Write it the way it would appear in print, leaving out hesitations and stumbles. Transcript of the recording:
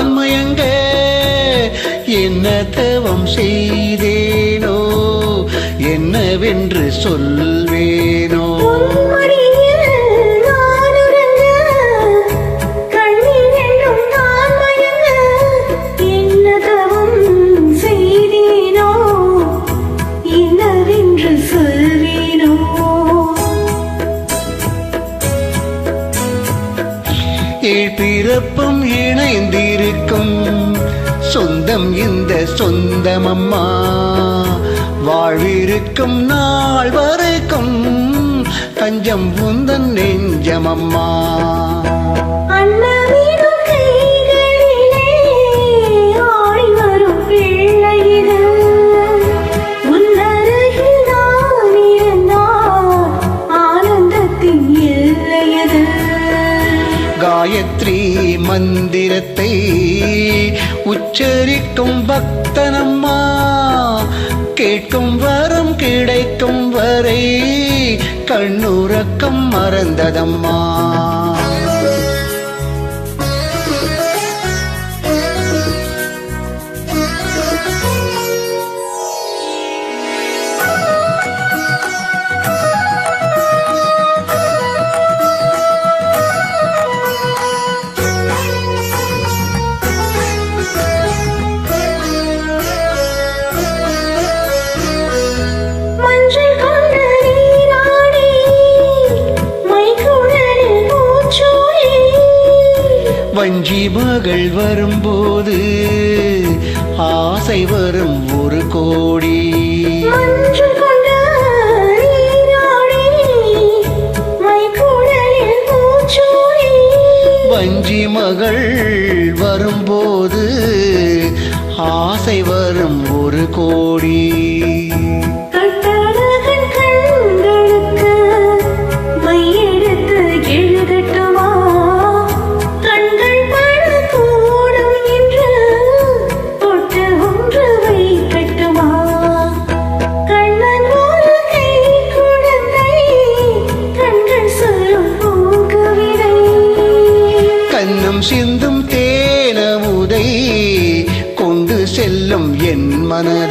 நான் மயங்க என்ன தவம் செய்தேனோ என்னவென்று சொல்வேனோ பிறப்பும் இணைந்திருக்கும் சொந்தம் இந்த சொந்தமம்மா வாழ்விருக்கும் நாள் வரைக்கும் தஞ்சம் உந்தன் நெஞ்சமம்மா காயத்ரி மந்திரத்தை உச்சரிக்கும் பக்தனம்மா கேட்கும் வரம் கிடைக்கும் வரை கண்ணுறக்கம் மறந்ததம்மா வஞ்சி மகள் வரும்போது ஆசை வரும் ஒரு கோடி வஞ்சி மகள் வரும்போது ஆசை வரும் ஒரு கோடி சிந்தும் தேனமுதை கொண்டு செல்லும் என் மனதை